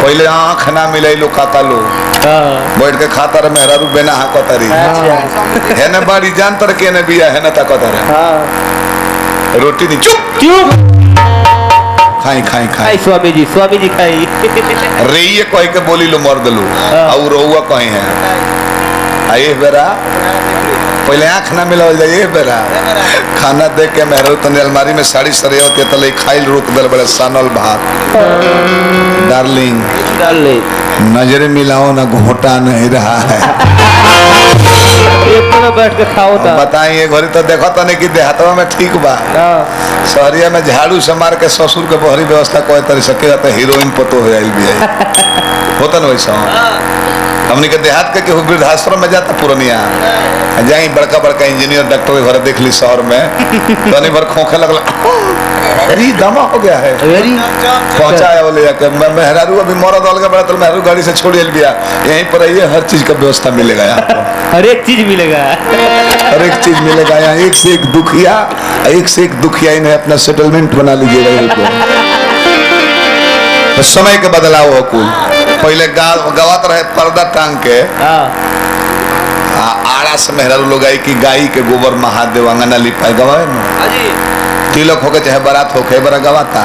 पहले आँख ना मिले लो काका लो बैठ के खाता रहे मेहरा रू बेना हाँ कतारी है ना बाड़ी जान तर के न बिया है ना ता कतारे रोटी नहीं चुप चुप खाई खाई खाई स्वामी जी खाई रही कह के बोली लो मर्द लो और रोआ कहीं है आए बेरा पहले आँख ना मिला जाइए बेरा खाना देख के मेहरा तने अलमारी में साड़ी सरे होते तले खाइल रोक दल बड़े सानल भात डार्लिंग नजर मिलाओ ना घोटा नहीं रहा है एक तो बैठ के खाओ था बताइए घरी तो देखो तो नहीं कि देहातवा में ठीक बा शहरिया में झाड़ू से मार के ससुर के बहरी व्यवस्था कोई तरह सके तो हीरोइन पतो हो जाइल भी होता ना वैसा हमने के देहात के वृद्धाश्रम में जाता पूर्णिया जाई बड़का बड़का इंजीनियर डॉक्टर के घर देख ली शहर में तो भर खोखे लगला अरे दमा हो गया है पहुंचाया बोले जाके मेहरारू अभी मरद अलग बड़ा तो मेहरारू गाड़ी से छोड़ लिया यहीं पर आइए हर चीज का व्यवस्था मिलेगा यहाँ हर एक चीज मिलेगा हर एक चीज मिलेगा यहाँ एक से एक दुखिया इन्हें अपना सेटलमेंट बना लीजिएगा तो समय के बदलाव हो कुल पहले गवात रहे पर्दा टांग के आड़ा से मेहरारू लोग आई कि गाय के गोबर महादेव अंगना लिपाए गवाए तिलक होके चाहे बारात होके बड़ा गवाता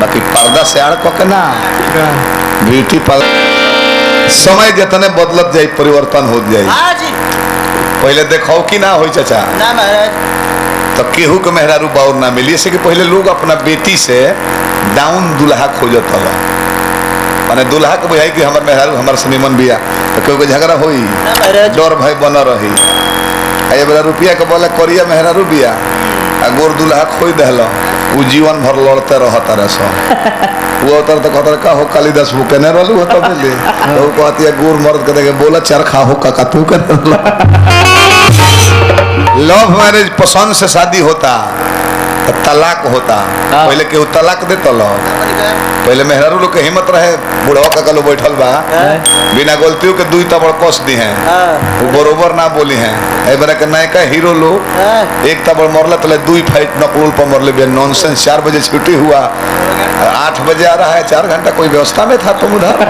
बाकी पर्दा से आड़ को के ना ब्यूटी पार्लर समय जितने बदलत जाए परिवर्तन हो जाए पहले देखो कि ना हो चाचा तो केहू के मेहरारू बाउर ना मिली ऐसे कि पहले लोग अपना बेटी से डाउन दुल्हा खोजत हला माने दुल्हा के बुझाई कि हमर मेहरारू हमर से निमन बिया तो केहू के झगड़ा होई डर भय बन रही ए बेरा रुपया के बोले करिया मेहरारू बिया आ गोर दुल्हा खोई देहल उ जीवन भर लड़ते रहत रह वो तर तो कहतर का हो कालिदास वो केने रहलू तो बोले तो कहतिया गोर मर्द के देखे बोला चरखा हो काका तू के लव मैरिज पसंद से शादी होता तो तलाक होता पहले केहू तलाक देता लो पहले मेहरारू लोग के हिम्मत रहे बुढ़वा का लोग बैठल बा बिना गलतियों के दुई तबड़ कस दी हैं वो बरोबर ना बोली हैं ए बरा के नयका हीरो लोग एक तबड़ मरला तले दुई फाइट नकलुल पर मरले बे नॉनसेंस 4 बजे छुट्टी हुआ 8 बजे आ रहा है 4 घंटा कोई व्यवस्था में था तुम उधर